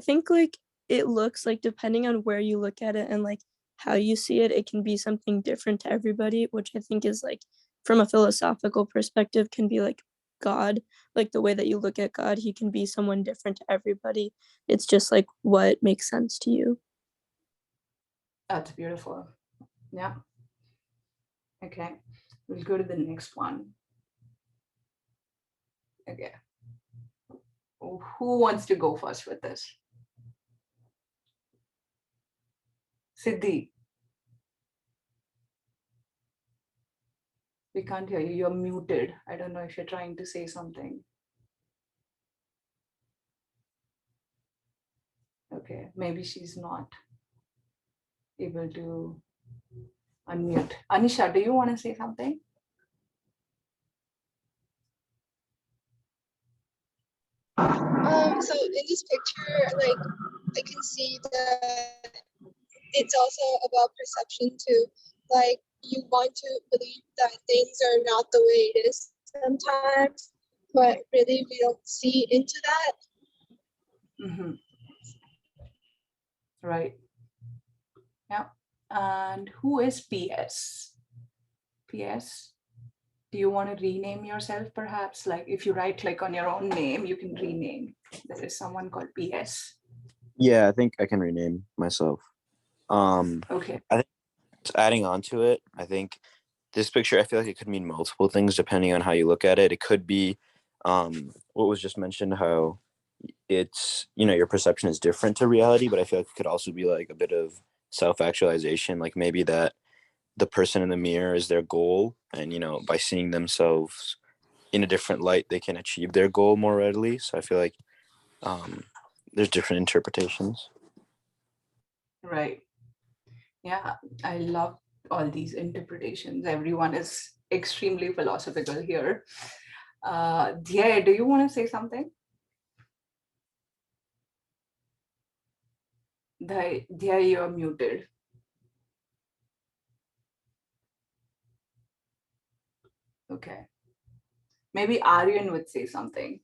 think like it looks like depending on where you look at it and like how you see it, it can be something different to everybody, which I think is like from a philosophical perspective can be like God, like the way that you look at God, he can be someone different to everybody. It's just like what makes sense to you. That's beautiful. Yeah. Okay. We'll go to the next one. Okay. Who wants to go first with this? Siddhi. We can't hear you. You're muted. I don't know if you're trying to say something. Okay, maybe she's not able to unmute. Anisha, do you want to say something? So in this picture, like I can see that it's also about perception too. Like you want to believe that things are not the way it is sometimes, but really we don't see into that. Mm-hmm. Right. Yeah. And who is PS? PS? Do you want to rename yourself perhaps? Like if you right click on your own name, you can rename. There is someone called PS. Yeah, I think I can rename myself. Okay. I think adding on to it, I think this picture, I feel like it could mean multiple things depending on how you look at it. It could be what was just mentioned, how it's, your perception is different to reality, but I feel like it could also be like a bit of self-actualization, like maybe that the person in the mirror is their goal, and by seeing themselves in a different light, they can achieve their goal more readily. So I feel like there's different interpretations. Right. Yeah, I love all these interpretations. Everyone is extremely philosophical here. Dhya, do you want to say something? Dhya, you're muted. Okay. Maybe Aryan would say something.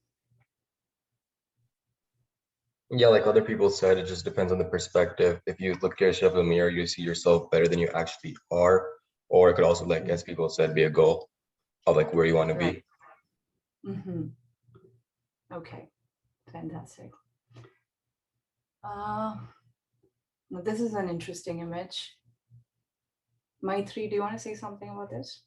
Yeah, like other people said, it just depends on the perspective. If you look at yourself in the mirror, you see yourself better than you actually are. Or it could also, like, as people said, be a goal of like where you want to be. Mm-hmm. Okay, fantastic. This is an interesting image. Maitri, do you want to say something about this?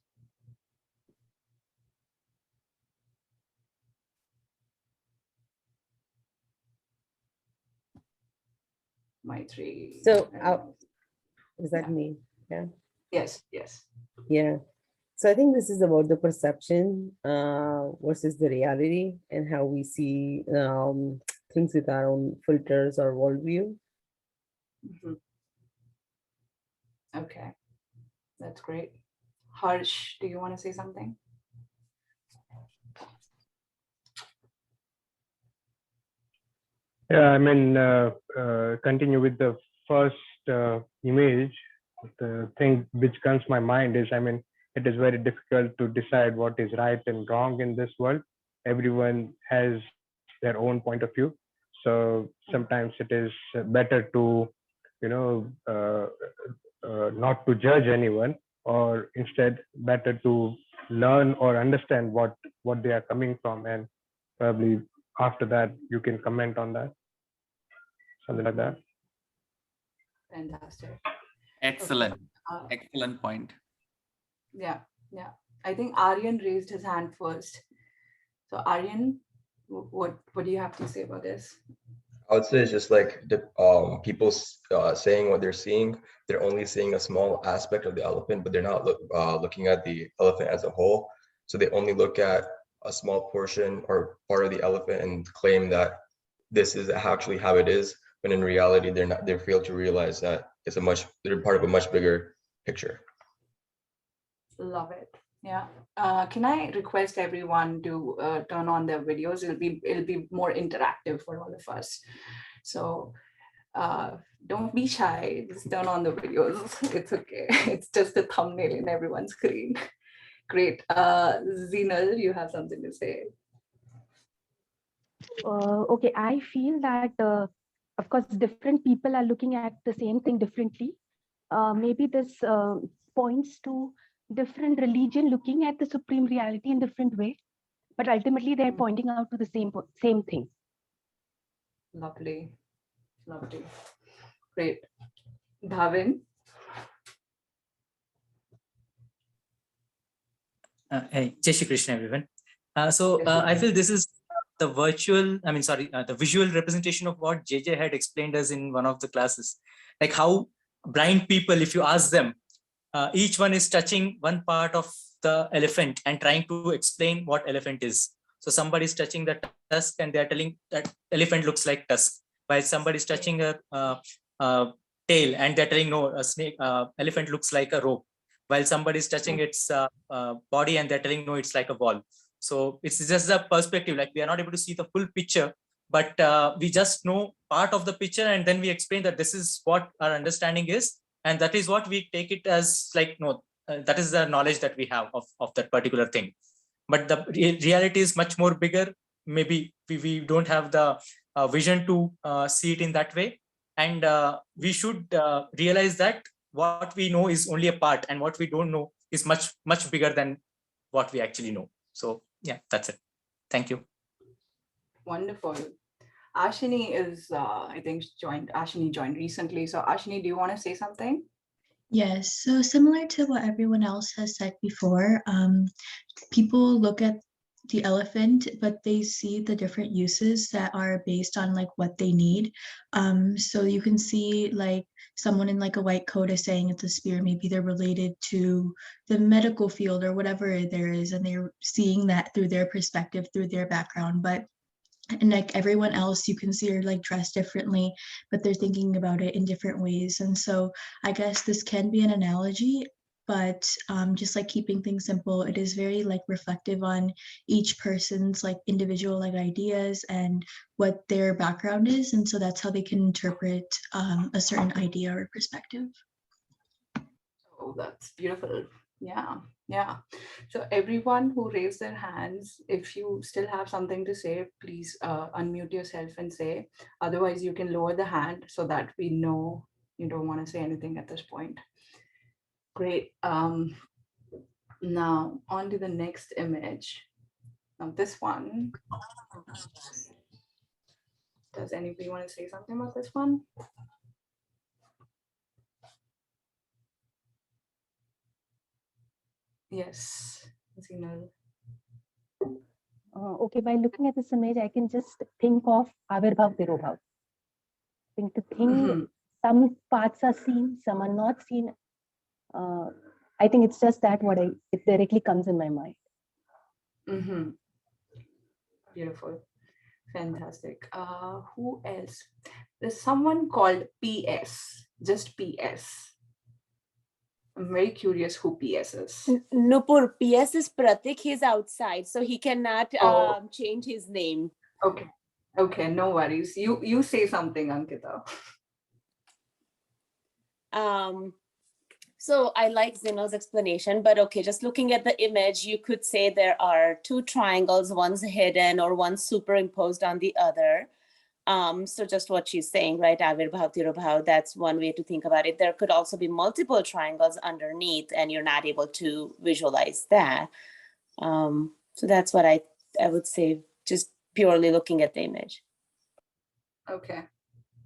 Maitri. So, is that me? Yeah. Yes, yes. Yeah. So I think this is about the perception versus the reality and how we see things with our own filters or worldview. Mm-hmm. Okay, that's great. Harsh, do you want to say something? Yeah, I mean, continue with the first image. The thing which comes to my mind is, I mean, it is very difficult to decide what is right and wrong in this world. Everyone has their own point of view. So sometimes it is better to, not to judge anyone, or instead better to learn or understand what they are coming from, and probably after that you can comment on that, something like that. Fantastic. Excellent. Excellent point. Yeah. I think Aryan raised his hand first. So Aryan, what do you have to say about this? I would say it's just like people saying what they're seeing. They're only seeing a small aspect of the elephant, but they're not looking at the elephant as a whole. So they only look at a small portion or part of the elephant and claim that this is actually how it is. But in reality, they fail to realize that they're part of a much bigger picture. Love it. Yeah. Can I request everyone to turn on their videos? It'll be more interactive for all of us. So don't be shy. Just turn on the videos. It's okay. It's just a thumbnail in everyone's screen. Great. Zinal, you have something to say? Okay, I feel that of course, different people are looking at the same thing differently. Maybe this points to different religion looking at the supreme reality in different way, but ultimately they're pointing out to the same thing. Lovely, lovely, great. Bhavin. Hey, Jai Shri Krishna, everyone. I feel this is the the visual representation of what JJ had explained us in one of the classes. Like how blind people, if you ask them, each one is touching one part of the elephant and trying to explain what elephant is. So somebody is touching the tusk and they're telling that elephant looks like tusk, while somebody is touching a tail and they're telling no, a snake, elephant looks like a rope, while somebody is touching its body and they're telling no, it's like a ball. So it's just the perspective, like we are not able to see the full picture, but we just know part of the picture and then we explain that this is what our understanding is, and that is what we take it as, like no, that is the knowledge that we have of that particular thing. But the reality is much more bigger. Maybe we don't have the vision to see it in that way, and we should realize that what we know is only a part and what we don't know is much bigger than what we actually know. So yeah, that's it. Thank you. Wonderful. Ashini is, I think, Ashini joined recently. So Ashini, do you want to say something? Yes, so similar to what everyone else has said before, people look at the elephant, but they see the different uses that are based on like what they need. So you can see like someone in like a white coat is saying it's a spear, maybe they're related to the medical field or whatever there is, and they're seeing that through their perspective, through their background. But and like everyone else, you can see are like dressed differently, but they're thinking about it in different ways. And so I guess this can be an analogy, but just like keeping things simple, it is very like reflective on each person's like individual like ideas and what their background is. And so that's how they can interpret a certain idea or perspective. Oh, that's beautiful. Yeah, yeah. So everyone who raised their hands, if you still have something to say, please unmute yourself and say. Otherwise, you can lower the hand so that we know you don't want to say anything at this point. Great. Now on to the next image. Now this one. Does anybody want to say something about this one? Yes, Zinal. Okay, by looking at this image, I can just think of Avirbhav Tirobhav. Some parts are seen, some are not seen. I think it's just that it directly comes in my mind. Mm-hmm. Beautiful. Fantastic. Who else? There's someone called PS, just PS. I'm very curious who PS is. Nupur, PS is Pratik. He's outside, so he cannot change his name. Okay. Okay, no worries. You say something, Ankita. So I like Zino's explanation, but okay, just looking at the image, you could say there are two triangles, one's hidden or one's superimposed on the other. So just what she's saying, right? Avirbhav, Tirobhav, that's one way to think about it. There could also be multiple triangles underneath and you're not able to visualize that. So that's what I would say, just purely looking at the image. Okay,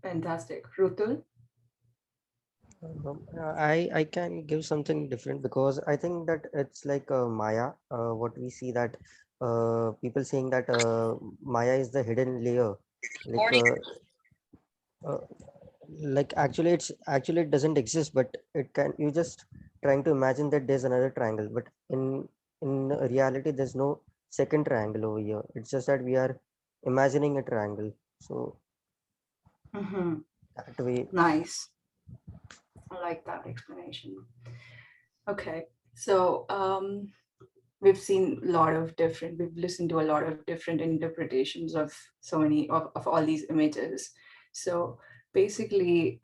fantastic. Rutul? I can give something different because I think that it's like Maya. What we see that people saying that Maya is the hidden layer. Like actually it doesn't exist, but it can. You just trying to imagine that there's another triangle, but in reality there's no second triangle over here. It's just that we are imagining a triangle. So that way. Nice. I like that explanation. Okay, so we've seen a lot of different, we've listened to a lot of different interpretations of so many of all these images. So basically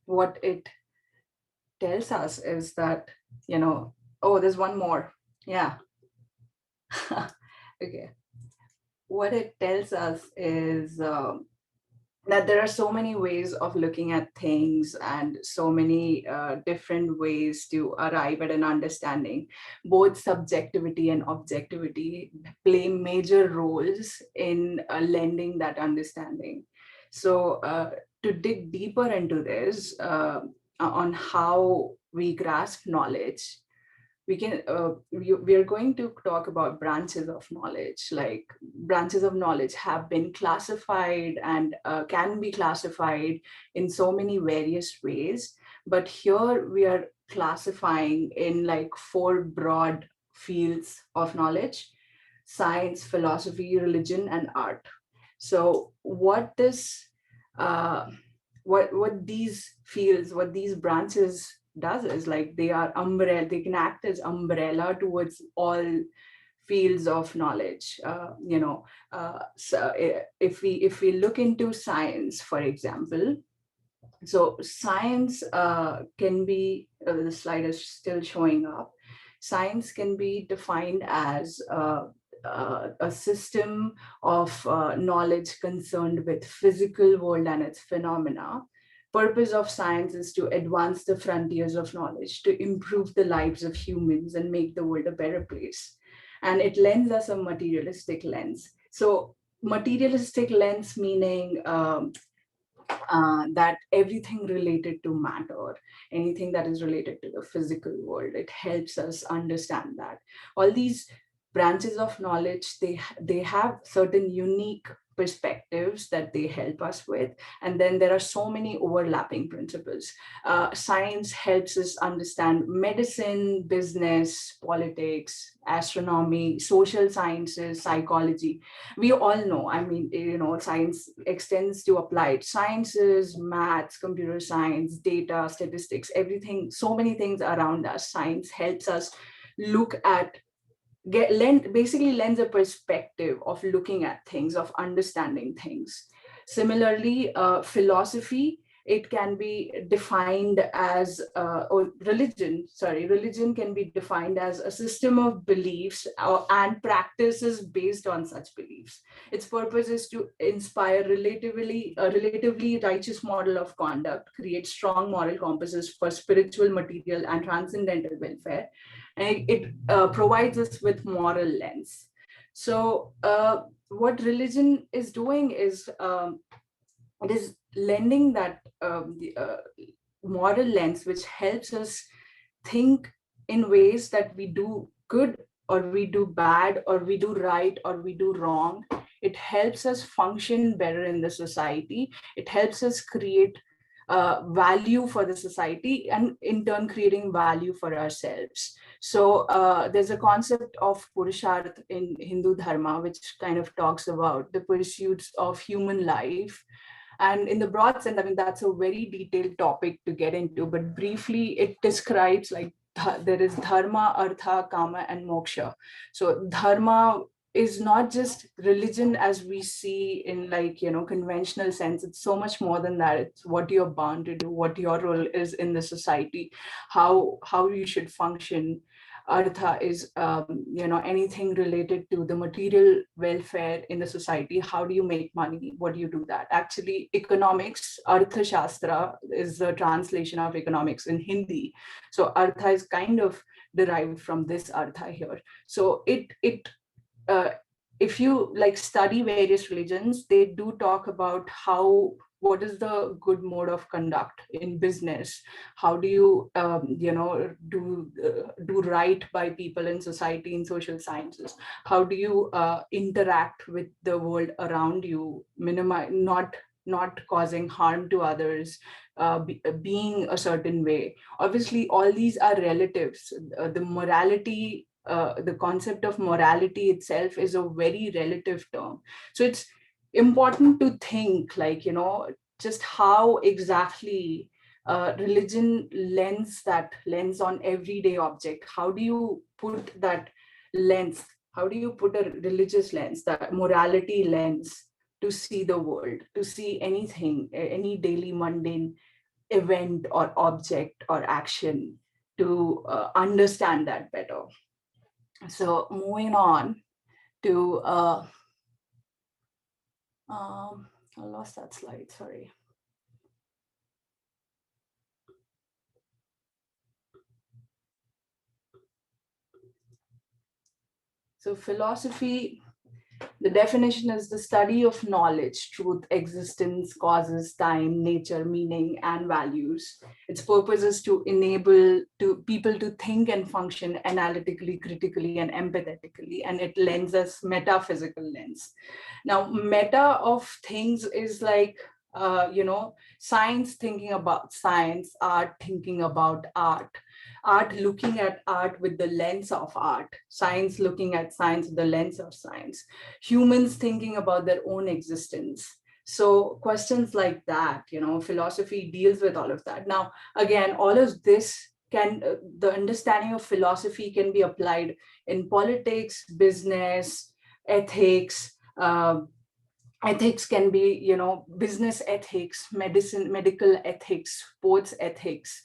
what it tells us is that, you know, oh, there's one more. Yeah. Okay. What it tells us is that there are so many ways of looking at things and so many different ways to arrive at an understanding. Both subjectivity and objectivity play major roles in lending that understanding. So to dig deeper into this, on how we grasp knowledge, we are going to talk about branches of knowledge. Like, branches of knowledge have been classified and can be classified in so many various ways, but here we are classifying in like 4 broad fields of knowledge: science, philosophy, religion, and art. So uh, what these fields, what these branches does is, like, they are umbrella, they can act as umbrella towards all fields of knowledge. So if we look into science, for example, so science can be, the slide is still showing up. Science can be defined as a system of knowledge concerned with physical world and its phenomena. Purpose of science is to advance the frontiers of knowledge, to improve the lives of humans and make the world a better place. And it lends us a materialistic lens. So materialistic lens meaning that everything related to matter, anything that is related to the physical world, it helps us understand that. All these branches of knowledge, they have certain unique perspectives that they help us with, and then there are so many overlapping principles. Science helps us understand medicine, business, politics, astronomy, social sciences, psychology. We all know, I mean, science extends to applied sciences, maths, computer science, data, statistics, everything, so many things around us. Science helps us look at, basically lends a perspective of looking at things, of understanding things. Similarly, philosophy, it can be defined as, or religion can be defined as a system of beliefs and practices based on such beliefs. Its purpose is to inspire a relatively righteous model of conduct, create strong moral compasses for spiritual, material, and transcendental welfare, and it provides us with moral lens. So what religion is doing is, it is lending that moral lens, which helps us think in ways that we do good or we do bad or we do right or we do wrong. It helps us function better in the society. It helps us create value for the society, and in turn creating value for ourselves. So there's a concept of purusharth in Hindu dharma, which kind of talks about the pursuits of human life. And in the broad sense, I mean, that's a very detailed topic to get into, but briefly it describes, like, there is dharma, artha, kama, and moksha. So dharma is not just religion as we see in, like, conventional sense. It's so much more than that. It's what you're bound to do, what your role is in the society, how you should function. Artha is, anything related to the material welfare in the society. How do you make money? What do you do that? Actually, economics, Artha Shastra is the translation of economics in Hindi. So Artha is kind of derived from this Artha here. So uh, if you like study various religions, they do talk about what is the good mode of conduct in business. How do you do right by people in society, in social sciences? How do you interact with the world around you, minimize, not causing harm to others, being a certain way? Obviously all these are relatives. The morality, the concept of morality itself is a very relative term. So it's important to think, like, just how exactly religion lens on everyday object. How do you put that lens? How do you put a religious lens, that morality lens, to see the world, to see anything, any daily mundane event or object or action, to understand that better? So moving on to I lost that slide, sorry. So philosophy, the definition is the study of knowledge, truth, existence, causes, time, nature, meaning, and values. Its purpose is to enable people to think and function analytically, critically, and empathetically, and it lends us metaphysical lens. Now, meta of things is like, science thinking about science, art thinking about art, art looking at art with the lens of art, science looking at science with the lens of science, humans thinking about their own existence. So questions like that, philosophy deals with all of that. Now, again, all of this the understanding of philosophy can be applied in politics, business, ethics, ethics can be, business ethics, medical ethics, sports ethics.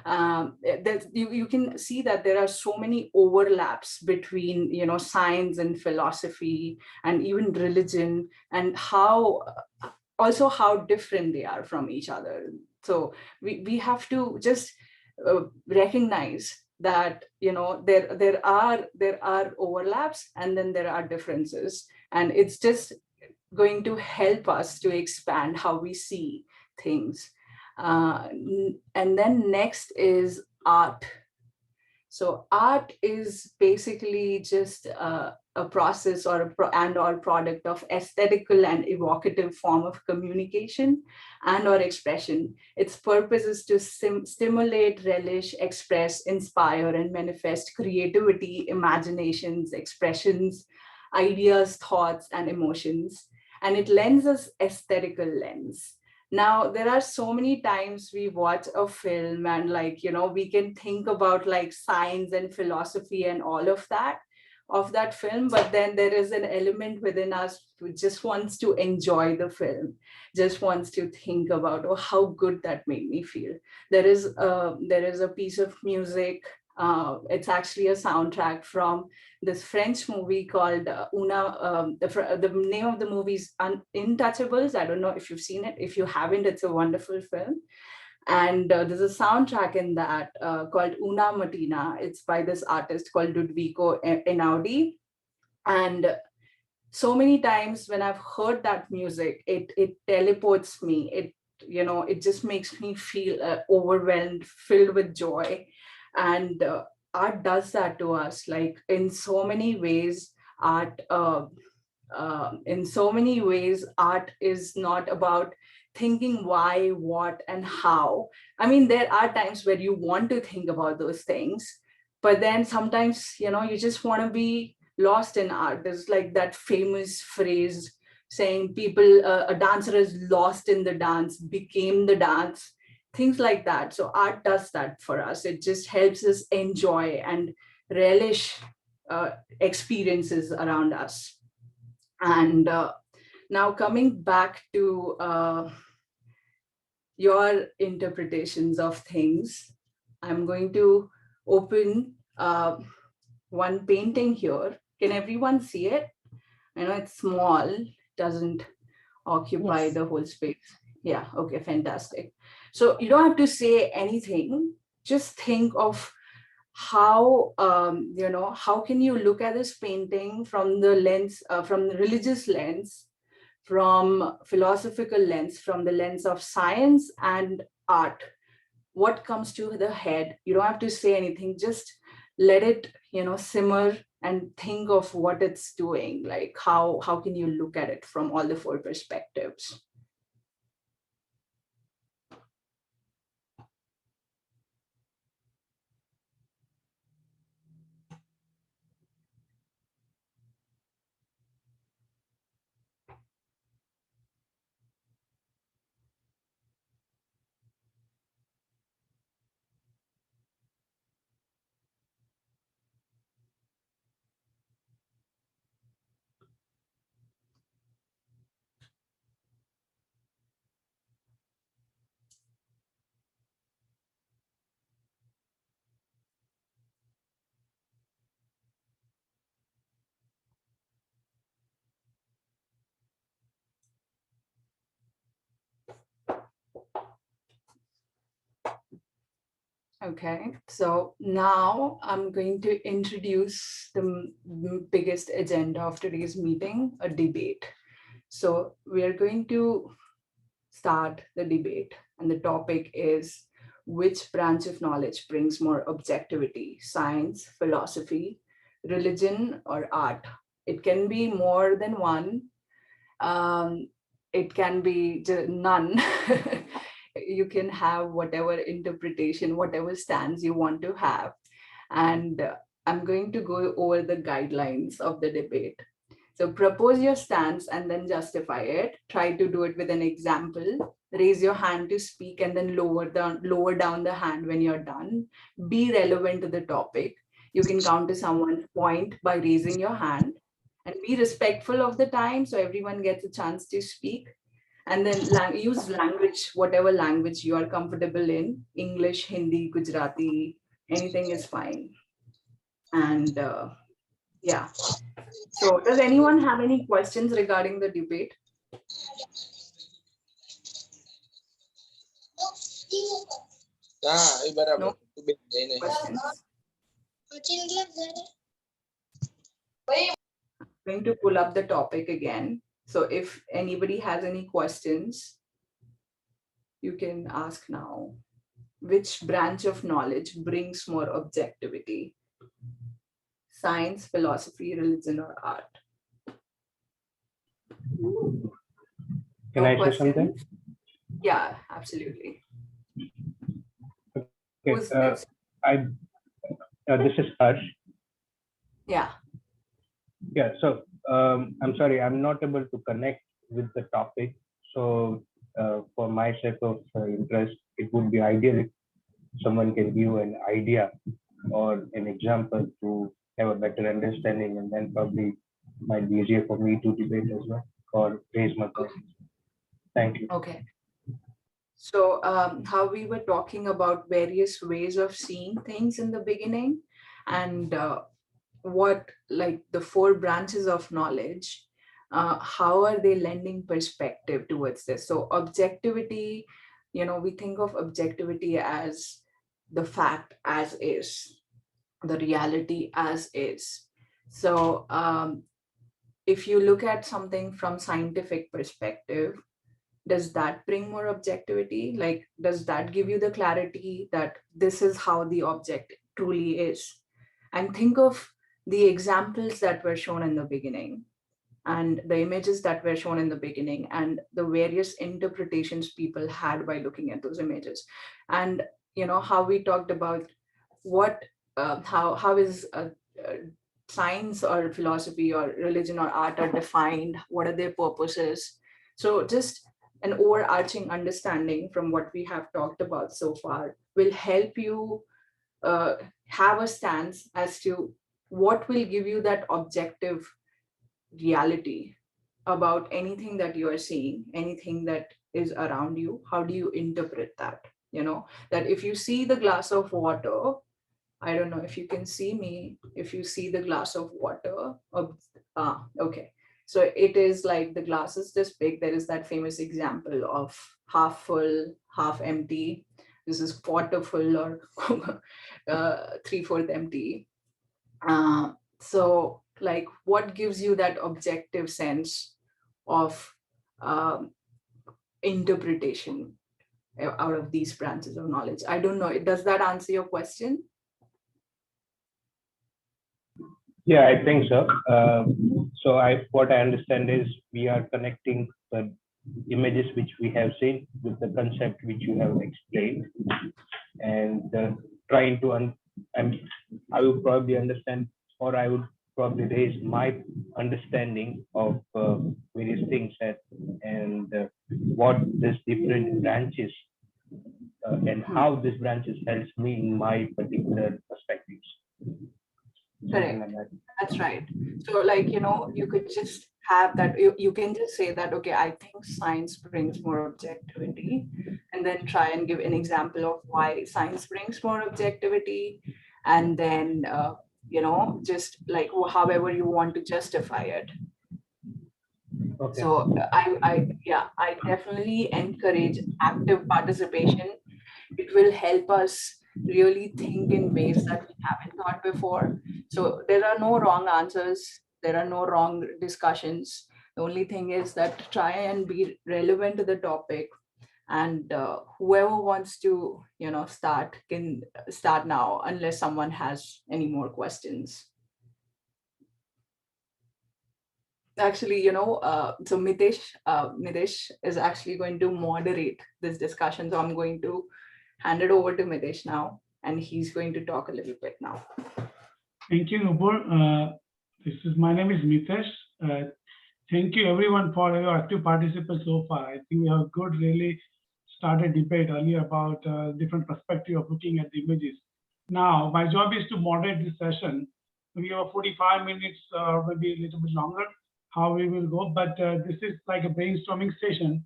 You can see that there are so many overlaps between, science and philosophy and even religion, and how different they are from each other. So we have to just recognize that, there are overlaps, and then there are differences, and it's just going to help us to expand how we see things. And then next is art. So art is basically just a process or or product of aesthetical and evocative form of communication and or expression. Its purpose is to stimulate, relish, express, inspire, and manifest creativity, imaginations, expressions, ideas, thoughts, and emotions. And it lends us aesthetical lens. Now, there are so many times we watch a film and we can think about like science and philosophy and all of that film, but then there is an element within us who just wants to enjoy the film, just wants to think about, oh, how good that made me feel. There is a piece of music, it's actually a soundtrack from this French movie called the name of the movie is Intouchables. I don't know if you've seen it. If you haven't, it's a wonderful film. And there's a soundtrack in that called Una Matina. It's by this artist called Ludovico Einaudi. And so many times when I've heard that music, it teleports me. It just makes me feel overwhelmed, filled with joy. And art does that to us, like in so many ways. Art is not about thinking why, what, and how. I mean, there are times where you want to think about those things, but then sometimes, you just want to be lost in art. There's like that famous phrase saying a dancer is lost in the dance, became the dance, things like that. So art does that for us. It just helps us enjoy and relish experiences around us. And now coming back to your interpretations of things, I'm going to open one painting here. Can everyone see it? I know it's small, doesn't occupy Yes. the whole space. Yeah, okay, fantastic. So you don't have to say anything, just think of how how can you look at this painting from the lens, from the religious lens, from philosophical lens, from the lens of science and art. What comes to the head? You don't have to say anything, just let it simmer and think of what it's doing. Like how can you look at it from all the four perspectives? Okay, so now I'm going to introduce the biggest agenda of today's meeting, a debate. So we are going to start the debate, and the topic is, which branch of knowledge brings more objectivity, science, philosophy, religion, or art? It can be more than one. Um, it can be none. You can have whatever interpretation, whatever stance you want to have. And I'm going to go over the guidelines of the debate. So propose your stance and then justify it. Try to do it with an example. Raise your hand to speak and then lower down the hand when you're done. Be relevant to the topic. You can counter someone's point by raising your hand, and be respectful of the time so everyone gets a chance to speak. And then use language, whatever language you are comfortable in. English, Hindi, Gujarati, anything is fine. And yeah. So does anyone have any questions regarding the debate? No questions? I'm going to pull up the topic again. So if anybody has any questions, you can ask now. Which branch of knowledge brings more objectivity? Science, philosophy, religion, or art? Can I say something? Yeah, absolutely. Okay, Who's next? This is Harsh. Yeah. Yeah, so I'm sorry, I'm not able to connect with the topic. So for my sake of interest, it would be ideal if someone can give an idea or an example to have a better understanding, and then probably might be easier for me to debate as well or raise my questions. Thank you. Okay. So how we were talking about various ways of seeing things in the beginning, and what, like, the four branches of knowledge, how are they lending perspective towards this? So objectivity, we think of objectivity as the fact as is, the reality as is. So if you look at something from scientific perspective, does that bring more objectivity? Like, does that give you the clarity that this is how the object truly is? And think of the examples that were shown in the beginning, and the images that were shown in the beginning, and the various interpretations people had by looking at those images. And how we talked about what how is science or philosophy or religion or art are defined, what are their purposes. So just an overarching understanding from what we have talked about so far will help you have a stance as to what will give you that objective reality about anything that you are seeing, anything that is around you. How do you interpret that? That if you see the glass of water, I don't know if you can see me, if you see the glass of water. Okay. So it is like the glass is this big. There is that famous example of half full, half empty. This is quarter full or 3/4 empty. So like, what gives you that objective sense of interpretation out of these branches of knowledge? I don't know. Does that answer your question? Yeah, I think so. So what I understand is we are connecting the images which we have seen with the concept which you have explained, and trying to I would probably understand, or I would probably raise my understanding of various things and what these different branches and how these branches helps me in my particular perspectives. Correct. That's right. So like, you could just have that, you can just say that, okay, I think science brings more objectivity, and then try and give an example of why science brings more objectivity. And then, just like however you want to justify it. Okay. So I definitely encourage active participation. It will help us really think in ways that we haven't thought before. So there are no wrong answers, there are no wrong discussions. The only thing is that try and be relevant to the topic, and whoever wants to, start can start now, unless someone has any more questions. Actually, so Mitesh is actually going to moderate this discussion. So I'm going to hand it over to Mitesh now, and he's going to talk a little bit now. Thank you, Nupur. My name is Mitesh. Thank you everyone for your active participation so far. I think we have good, really started debate earlier about different perspective of looking at the images. Now, my job is to moderate this session. We have 45 minutes or maybe a little bit longer, how we will go, but this is like a brainstorming session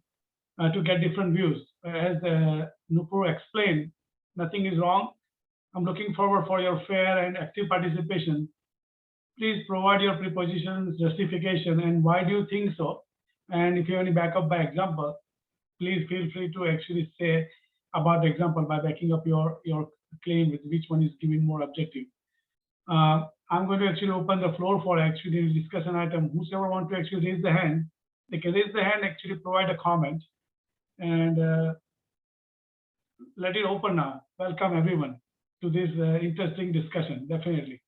to get different views. As Nupur explained, nothing is wrong. I'm looking forward for your fair and active participation. Please provide your prepositions, justification, and why do you think so? And if you have any backup by example, please feel free to actually say about the example by backing up your claim with which one is giving more objective. I'm going to actually open the floor for actually discussion item. Whoever want to actually raise the hand, they can raise the hand, actually provide a comment, and let it open now. Welcome everyone to this interesting discussion, definitely.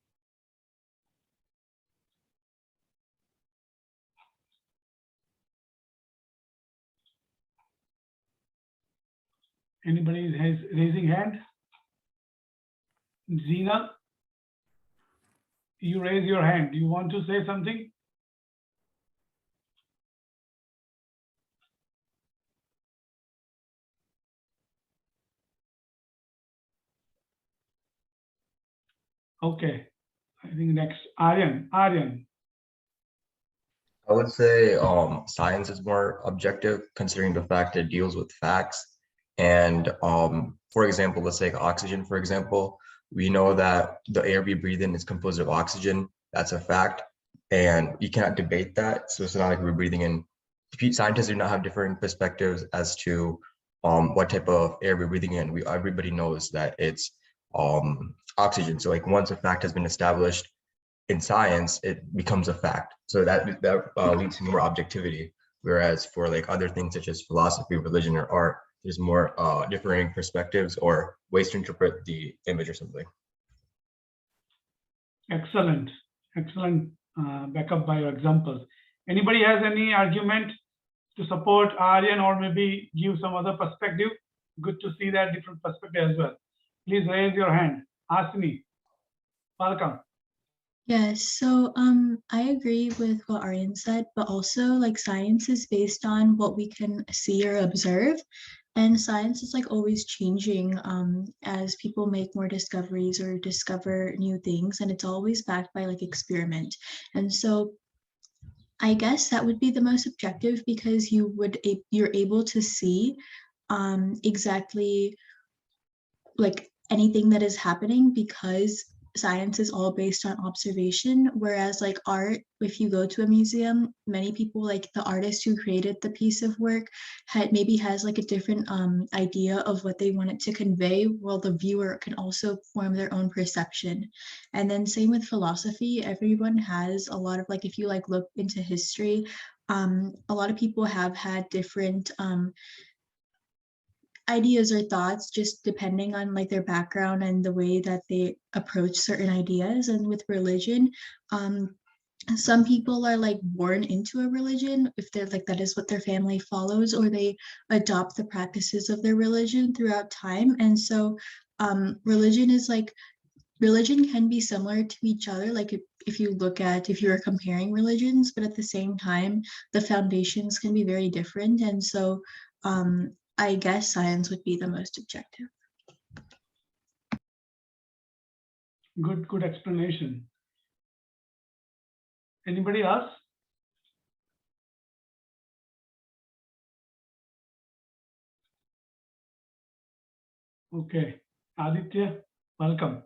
Anybody has raising hand? Zina, you raise your hand. Do you want to say something? Okay, I think next, Aryan. I would say science is more objective, considering the fact it deals with facts. And for example, let's take oxygen, for example. We know that the air we breathe in is composed of oxygen. That's a fact. And you cannot debate that. So it's not like we're breathing in. Scientists do not have different perspectives as to what type of air we're breathing in. Everybody knows that it's oxygen. So like once a fact has been established in science, it becomes a fact. So that leads to more objectivity. Whereas for like other things such as philosophy, religion, or art, there's more differing perspectives or ways to interpret the image or something. Excellent backup by your examples. Anybody has any argument to support Aryan or maybe give some other perspective? Good to see that different perspective as well. Please raise your hand. Asmi, welcome. Yes, so I agree with what Aryan said, but also like science is based on what we can see or observe. And science is like always changing as people make more discoveries or discover new things, and it's always backed by like experiment. And so I guess that would be the most objective because you're able to see exactly like anything that is happening because science is all based on observation, whereas like art, if you go to a museum, many people, like the artist who created the piece of work maybe has like a different idea of what they want it to convey, while the viewer can also form their own perception. And then same with philosophy, everyone has a lot of like, if you like look into history, a lot of people have had different ideas or thoughts just depending on like their background and the way that they approach certain ideas. And with religion, some people are like born into a religion if they're like that is what their family follows, or they adopt the practices of their religion throughout time. And so religion can be similar to each other, like if you're comparing religions, but at the same time the foundations can be very different. And so I guess science would be the most objective. Good explanation. Anybody else? Okay, Aditya, welcome.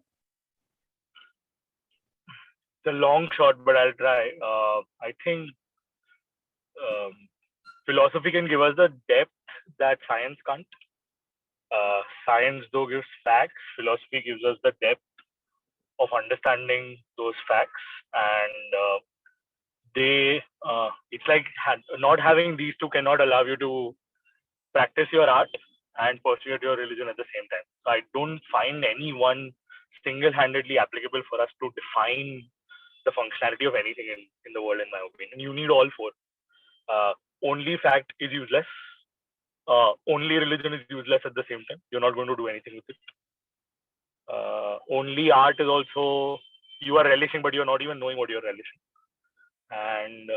It's a long shot, but I'll try. I think philosophy can give us the depth that science can't. Science, though, gives facts. Philosophy gives us the depth of understanding those facts, and it's like not having these two cannot allow you to practice your art and pursue your religion at the same time. So I don't find any one single-handedly applicable for us to define the functionality of anything in the world, in my opinion. You need all four. Only fact is useless. Only religion is useless at the same time. You're not going to do anything with it. Only art is also, you are relishing, but you're not even knowing what you're relishing. And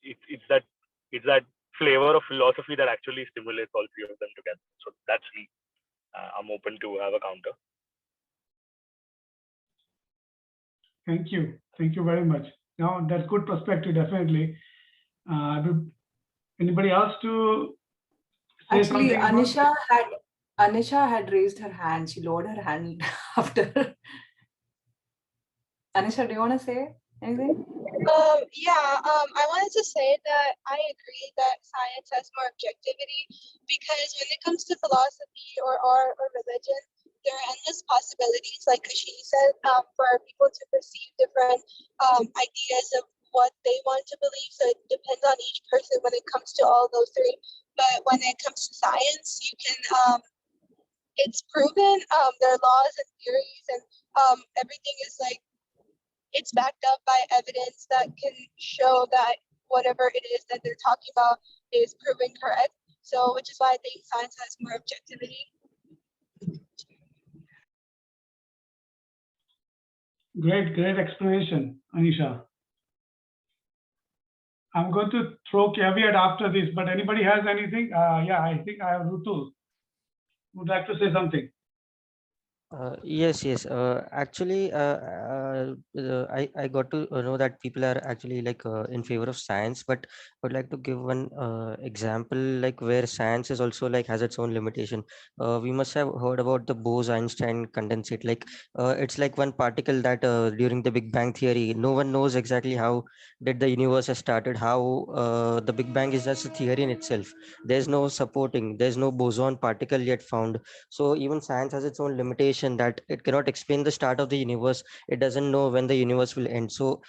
it's that flavor of philosophy that actually stimulates all three of them together. So that's me. I'm open to have a counter. Thank you. Thank you very much. Now, that's good perspective, definitely. Anybody else to say Actually, something? Anisha had raised her hand. She lowered her hand after. Anisha, do you want to say anything? I wanted to say that I agree that science has more objectivity, because when it comes to philosophy or art or religion, there are endless possibilities, like Kashi said, for people to perceive different ideas of what they want to believe. So it depends on each person when it comes to all those three. But when it comes to science, you can it's proven. There are laws and theories, and everything is like, it's backed up by evidence that can show that whatever it is that they're talking about is proven correct. So, which is why I think science has more objectivity. Great explanation, Anisha. I'm going to throw caveat after this, but anybody has anything? Yeah, I think I have Rutul. Would like to say something. Yes. Actually, I got to know that people are actually like in favor of science, but I would like to give one example, like where science is also like has its own limitation. We must have heard about the Bose-Einstein condensate. Like it's like one particle that during the Big Bang theory, no one knows exactly how did the universe has started. How the Big Bang is just a theory in itself. There's no supporting. There's no boson particle yet found. So even science has its own limitation, that it cannot explain the start of the universe. It doesn't know when the universe will end. So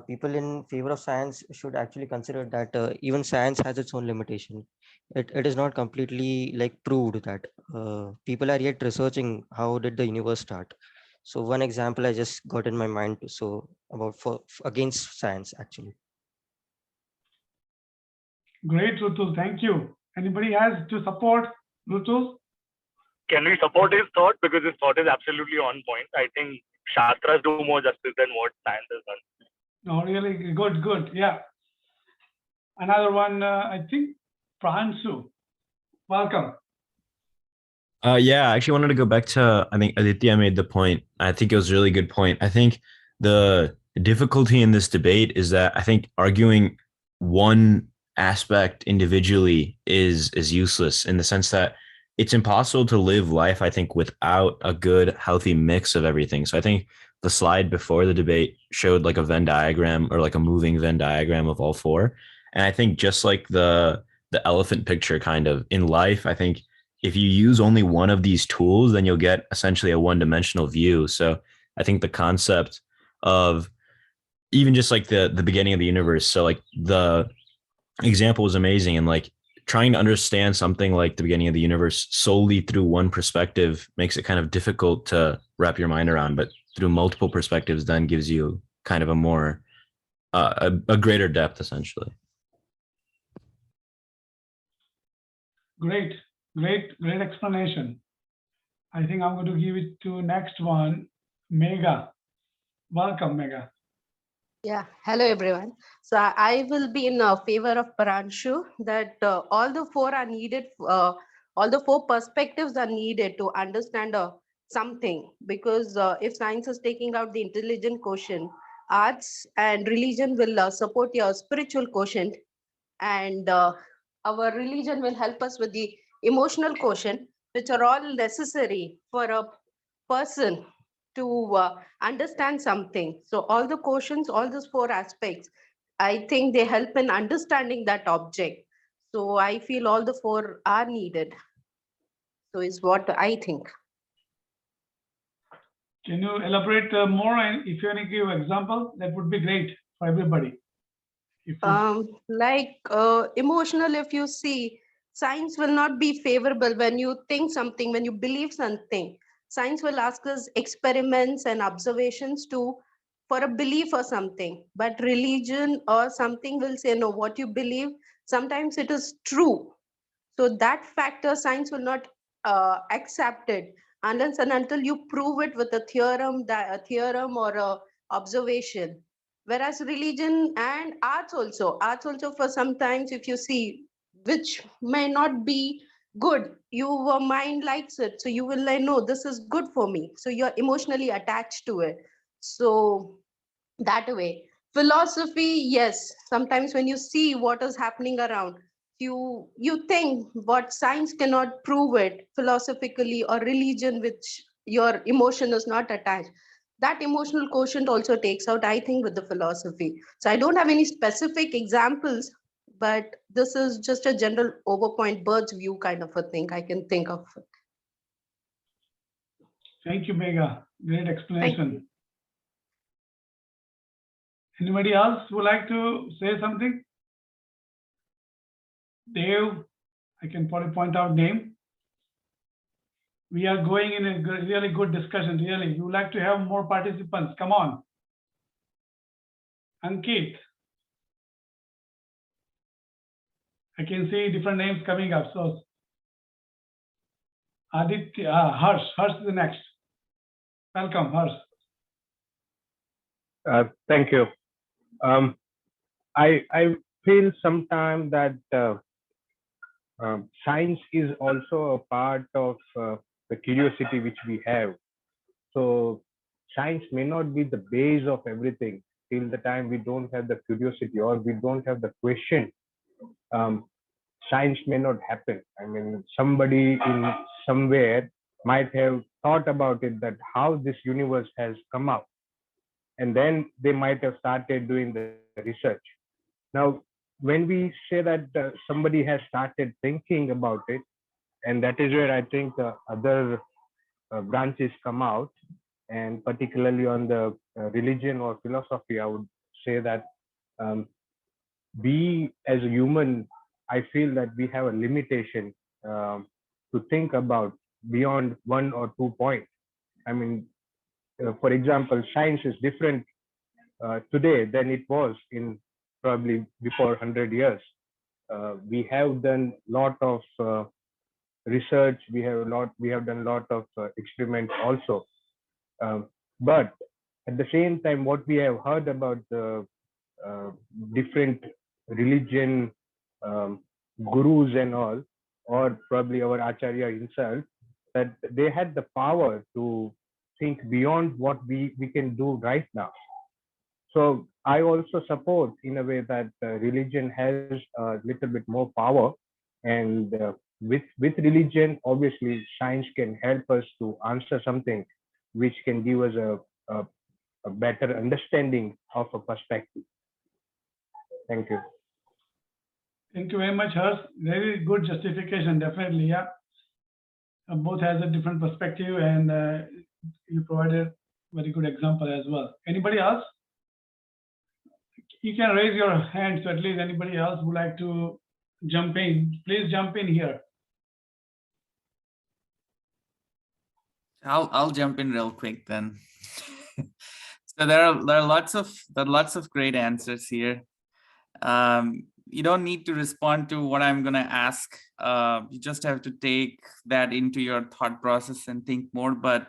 people in favor of science should actually consider that even science has its own limitation. It is not completely like proved that people are yet researching how did the universe start. So one example I just got in my mind, so about for against science actually. Great, Rutul. Thank you. Anybody has to support Rutul? Can we support his thought? Because his thought is absolutely on point. I think Shastras do more justice than what science has done. No, really good. Yeah. Another one, I think, Prahansu. Welcome. Yeah, I actually wanted to go back to, I think Aditya made the point. I think it was a really good point. I think the difficulty in this debate is that I think arguing one aspect individually is useless, in the sense that it's impossible to live life, I think, without a good, healthy mix of everything. So I think the slide before the debate showed like a Venn diagram, or like a moving Venn diagram of all four. And I think just like the elephant picture kind of in life, I think if you use only one of these tools, then you'll get essentially a one-dimensional view. So I think the concept of even just like the beginning of the universe. So like the example was amazing, and like trying to understand something like the beginning of the universe solely through one perspective makes it kind of difficult to wrap your mind around. But through multiple perspectives, then gives you kind of a more a greater depth, essentially. Great explanation. I think I'm going to give it to next one, Megha. Welcome, Megha. Yeah, hello everyone. So I will be in favor of Paranshu that all the four are needed, all the four perspectives are needed to understand something, because if science is taking out the intelligent quotient, arts and religion will support your spiritual quotient, and our religion will help us with the emotional quotient, which are all necessary for a person to understand something. So all the quotients, all those four aspects, I think they help in understanding that object. So I feel all the four are needed. So is what I think. Can you elaborate more? And if you want to give example, that would be great for everybody. Like emotional, if you see, science will not be favorable when you think something, when you believe something. Science will ask us experiments and observations to for a belief or something, but religion or something will say no, what you believe sometimes it is true. So that factor science will not accept it unless and until you prove it with a theorem, that a theorem or a observation. Whereas religion and arts also for sometimes if you see, which may not be good, your mind likes it, so you will like, no, this is good for me. So you're emotionally attached to it. So that way, philosophy, yes, sometimes when you see what is happening around, you think what science cannot prove it philosophically, or religion which your emotion is not attached, that emotional quotient also takes out, I think, with the philosophy. So I don't have any specific examples, but this is just a general overpoint bird's view kind of a thing I can think of. Thank you, Megha. Great Thank explanation. Anybody else would like to say something? Dave, I can probably point out name. We are going in a really good discussion, really. We would like to have more participants. Come on. Ankit. I can see different names coming up. So Aditya, Harsh. Harsh is the next. Welcome, Harsh. Thank you. I feel sometimes that science is also a part of the curiosity which we have. So science may not be the base of everything till the time we don't have the curiosity or we don't have the question. Science may not happen. I mean, somebody in somewhere might have thought about it, that how this universe has come up, and then they might have started doing the research. Now, when we say that somebody has started thinking about it, and that is where I think other branches come out, and particularly on the religion or philosophy, I would say that um, we as a human, I feel that we have a limitation to think about beyond 1 or 2 points. I mean, for example, science is different today than it was in probably before 100 years. We have done lot of research. We have done lot of experiments also. But at the same time, what we have heard about the different religion gurus and all, or probably our acharya himself, that they had the power to think beyond what we can do right now. So I also support in a way that religion has a little bit more power, and with religion, obviously, science can help us to answer something, which can give us a better understanding of a perspective. Thank you. Thank you very much, Harsh. Very good justification, definitely, yeah. Both has a different perspective, and you provided very good example as well. Anybody else? You can raise your hand, so at least anybody else would like to jump in. Please jump in here. I'll jump in real quick then. So there are lots of great answers here. You don't need to respond to what I'm going to ask. You just have to take that into your thought process and think more. But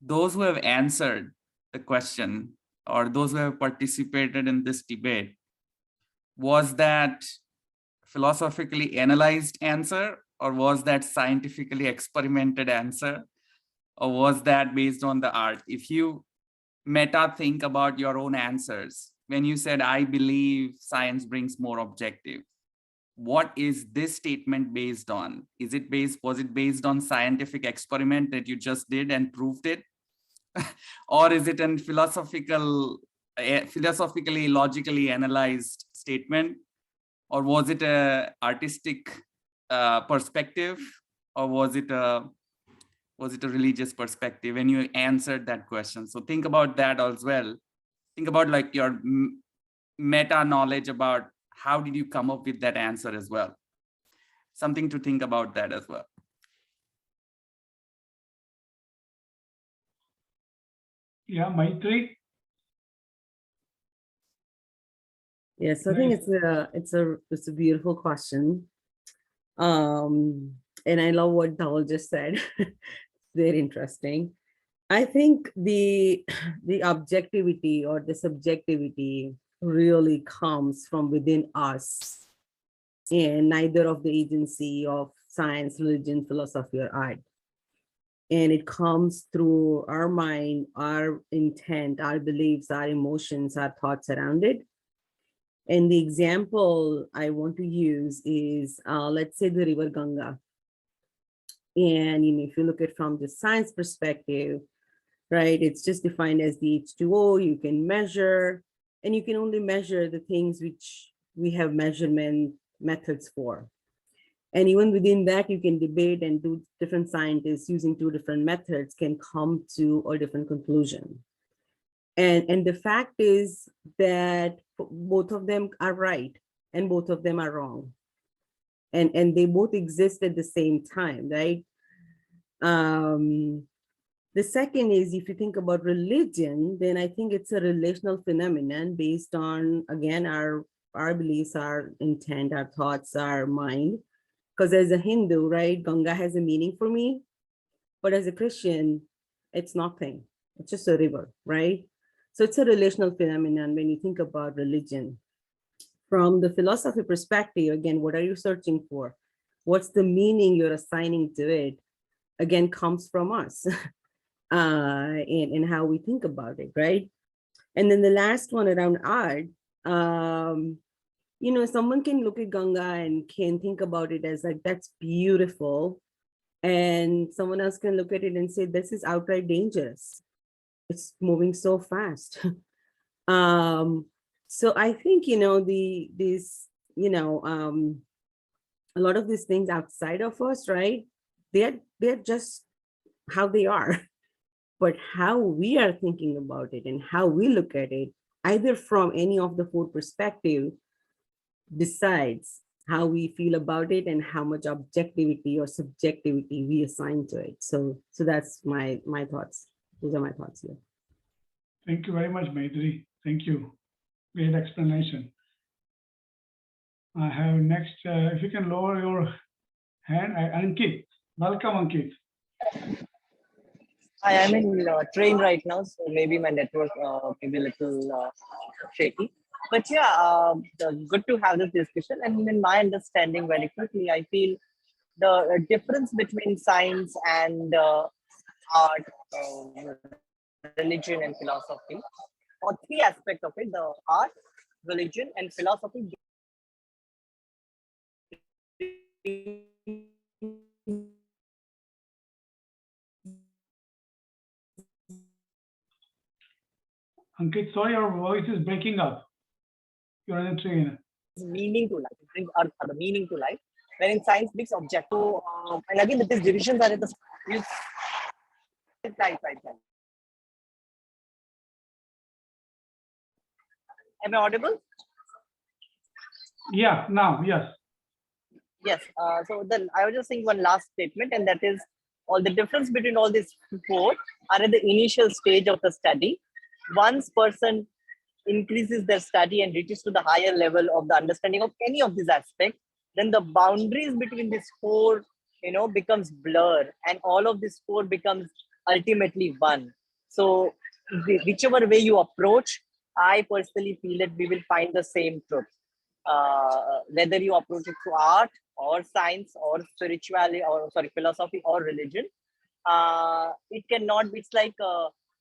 those who have answered the question, or those who have participated in this debate, was that philosophically analyzed answer, or was that scientifically experimented answer, or was that based on the art? If you meta think about your own answers, when you said, I believe science brings more objective, what is this statement based on? Was it based on scientific experiment that you just did and proved it? Or is it a philosophically, logically analyzed statement? Or was it a artistic perspective? or was it a religious perspective when you answered that question? So think about that as well. Think about like your meta knowledge about how did you come up with that answer as well. Something to think about that as well. Yeah, Maitri. Yes, I think it's a beautiful question. And I love what Dhawal just said. Very interesting. I think the objectivity or the subjectivity really comes from within us, and neither of the agency of science, religion, philosophy, or art. And it comes through our mind, our intent, our beliefs, our emotions, our thoughts around it. And the example I want to use is, let's say, the river Ganga. And if you look at from the science perspective, right, it's just defined as the H2O. You can measure, and you can only measure the things which we have measurement methods for. And even within that, you can debate, and two different scientists using two different methods can come to a different conclusion. And the fact is that both of them are right and both of them are wrong. And they both exist at the same time, right? The second is, if you think about religion, then I think it's a relational phenomenon based on, again, our beliefs, our intent, our thoughts, our mind. Because as a Hindu, right, Ganga has a meaning for me, but as a Christian, it's nothing. It's just a river, right? So it's a relational phenomenon when you think about religion. From the philosophy perspective, again, what are you searching for? What's the meaning you're assigning to it? Again, comes from us in how we think about it, right? And then the last one around art, someone can look at Ganga and can think about it as like, that's beautiful. And someone else can look at it and say, this is outright dangerous. It's moving so fast. So I think, a lot of these things outside of us, right? They're just how they are. But how we are thinking about it and how we look at it, either from any of the four perspectives, decides how we feel about it and how much objectivity or subjectivity we assign to it. So that's my thoughts. Those are my thoughts here. Thank you very much, Maitri. Thank you. Great explanation. I have next, if you can lower your hand, Ankit. Welcome, Ankit. I am in train right now, so maybe my network may be a little shaky. But yeah, good to have this discussion. And in my understanding, very quickly, I feel the difference between science and art, religion, and philosophy, or three aspects of it: the art, religion, and philosophy. Ankit, sorry, your voice is breaking up. You're in a train. Meaning to life, brings the meaning to life. When in science, brings object. So, and again, these divisions are at the right. Am I audible? Yeah, now, yes. Yes. So then I was just saying one last statement, and that is all the difference between all these four are at the initial stage of the study. Once person increases their study and reaches to the higher level of the understanding of any of these aspects, then the boundaries between these four, becomes blur, and all of these four becomes ultimately one. So whichever way you approach, I personally feel that we will find the same truth. Whether you approach it through art or science or spirituality or philosophy or religion, it cannot be. It's like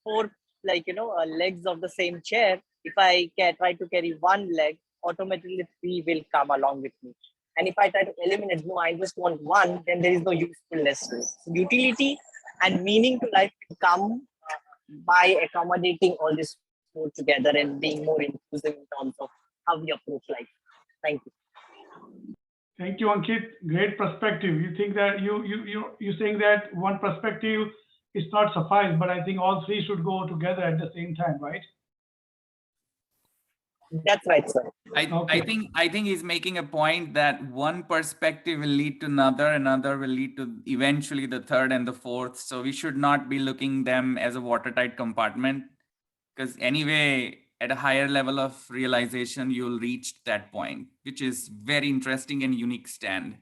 four legs of the same chair. If I try to carry one leg, automatically three will come along with me. And if I try to eliminate, no, I just want one, then there is no usefulness to it. So utility and meaning to life come by accommodating all this four together and being more inclusive in terms of how we approach life. Thank you. Thank you, Ankit. Great perspective. You think that you're saying that one perspective is not suffice, but I think all three should go together at the same time, right? That's right, sir. I think he's making a point that one perspective will lead to another will lead to eventually the third and the fourth. So we should not be looking them as a watertight compartment, because anyway, at a higher level of realization, you'll reach that point, which is very interesting and unique stand.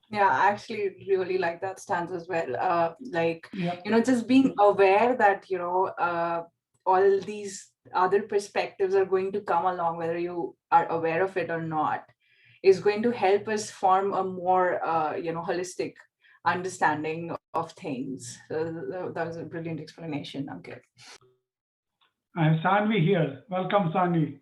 Yeah, I actually really like that stance as well. Like, Yeah. just being aware that, all these other perspectives are going to come along, whether you are aware of it or not, is going to help us form a more, holistic understanding of things. So that was a brilliant explanation, Ankit. I have Sanvi here. Welcome, Sanvi.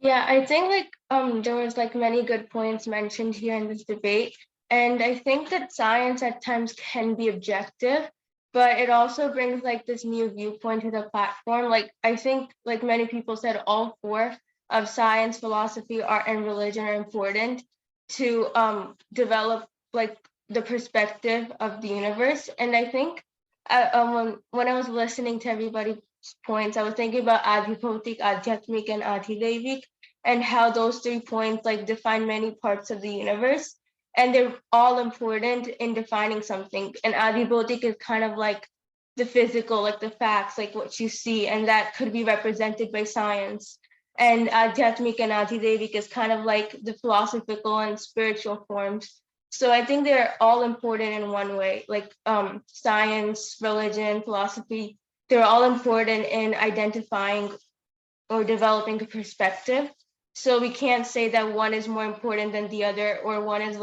Yeah, I think there was many good points mentioned here in this debate. And I think that science at times can be objective, but it also brings this new viewpoint to the platform. I think many people said, all four of science, philosophy, art, and religion are important to develop the perspective of the universe. And I think when I was listening to everybody's points, I was thinking about Adhibhautik, Adhyatmik, and Adhidevik, and how those 3 points define many parts of the universe, and they're all important in defining something. And Adhibhautik is kind of the physical, the facts, what you see, and that could be represented by science. And Adhyatmik and Adhidevik is kind of the philosophical and spiritual forms. So I think they're all important in one way, science, religion, philosophy, they're all important in identifying or developing a perspective. So we can't say that one is more important than the other, or one is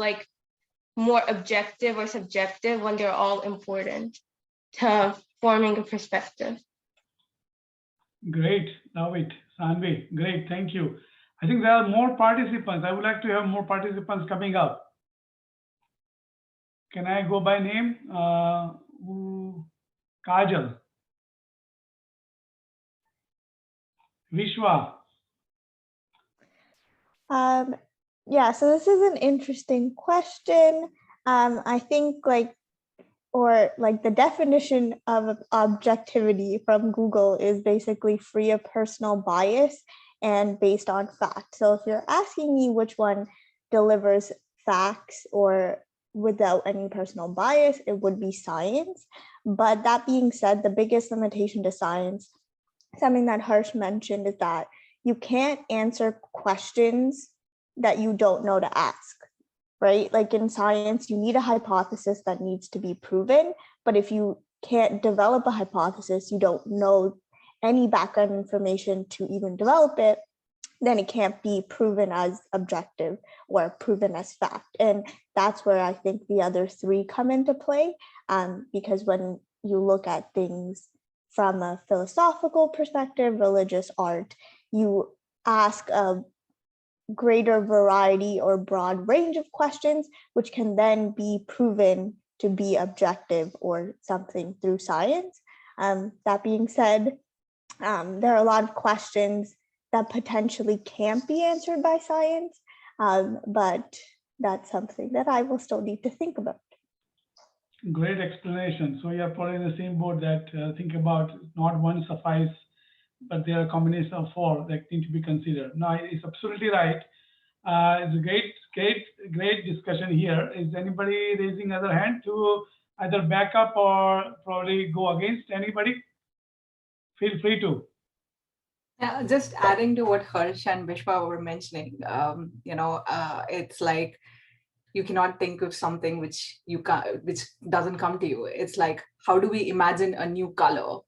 more objective or subjective, when they're all important to forming a perspective. Great, love it, Sanvi. Great, thank you. I think there are more participants. I would like to have more participants coming up. Can I go by name? Kajal, Vishwa. Yeah, so this is an interesting question. I think the definition of objectivity from Google is basically free of personal bias and based on fact. So if you're asking me which one delivers facts or without any personal bias, it would be science. But that being said, the biggest limitation to science, something that Harsh mentioned, is that you can't answer questions that you don't know to ask, right? Like in science, you need a hypothesis that needs to be proven, but if you can't develop a hypothesis, you don't know any background information to even develop it, then it can't be proven as objective or proven as fact. And that's where I think the other 3 come into play, because when you look at things from a philosophical perspective, religious, art, you ask a greater variety or broad range of questions, which can then be proven to be objective or something through science. That being said, there are a lot of questions that potentially can't be answered by science, but that's something that I will still need to think about. Great explanation. So you're probably in the same boat that think about not one suffice, but there are a combination of 4 that need to be considered. No, it's absolutely right. It's a great discussion here. Is anybody raising other hand to either back up or probably go against anybody? Feel free to. Yeah, just adding to what Harsh and Vishwa were mentioning, it's like you cannot think of something which doesn't come to you. It's like, how do we imagine a new color?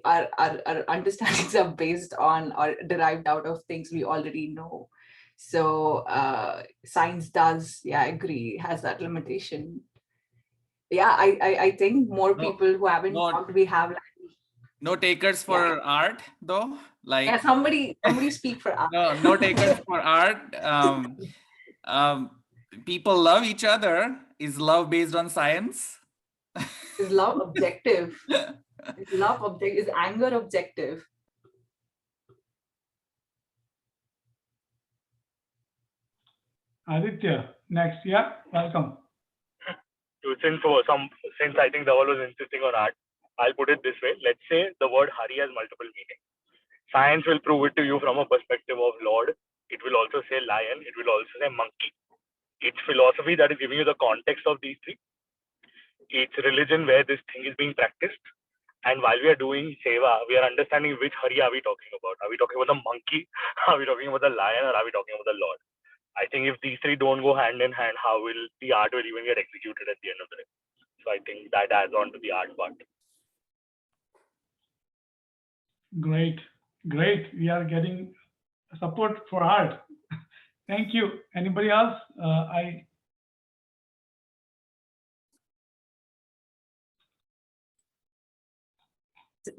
Our understandings are based on or derived out of things we already know. So science does, I agree, has that limitation. Yeah, I think more people who haven't talked, we have no takers for art though. Yeah, somebody speak for art. No takers for art. People love each other. Is love based on science? Is love objective? Is anger objective? Aditya, next. Yeah, welcome. Since I think the world was insisting on art, I'll put it this way. Let's say the word Hari has multiple meanings. Science will prove it to you from a perspective of Lord. It will also say lion. It will also say monkey. It's philosophy that is giving you the context of these three. It's religion where this thing is being practiced. And while we are doing seva, we are understanding which Hari are we talking about. Are we talking about the monkey? Are we talking about the lion? Or are we talking about the Lord? I think if these three don't go hand in hand, how will the art will even get executed at the end of the day? So I think that adds on to the art part. Great, great. We are getting support for art. Thank you. Anybody else?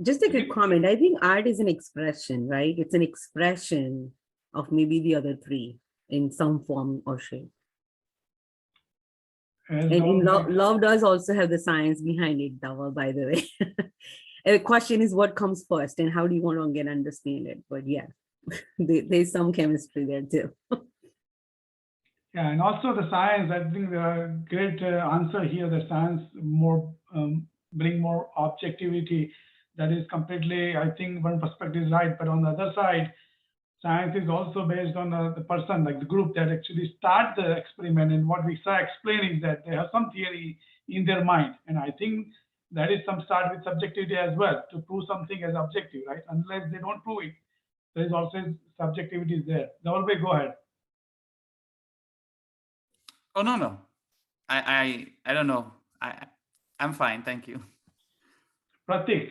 Just a quick comment. I think art is an expression, right? It's an expression of maybe the other three in some form or shape. And love does also have the science behind it, Dhaval, by the way. And the question is what comes first and how do you want to get understand it? But yeah, there's some chemistry there too. Yeah, and also the science, I think there are great answer here. The science more bring more objectivity. That is completely, I think one perspective is right, but on the other side, science is also based on the person, like the group that actually start the experiment. And what we start explaining is that they have some theory in their mind. And I think that is some start with subjectivity as well, to prove something as objective, right? Unless they don't prove it, there is also subjectivity there. Dhaval, go ahead. Oh, no. I don't know. I'm fine. Thank you. Pratik.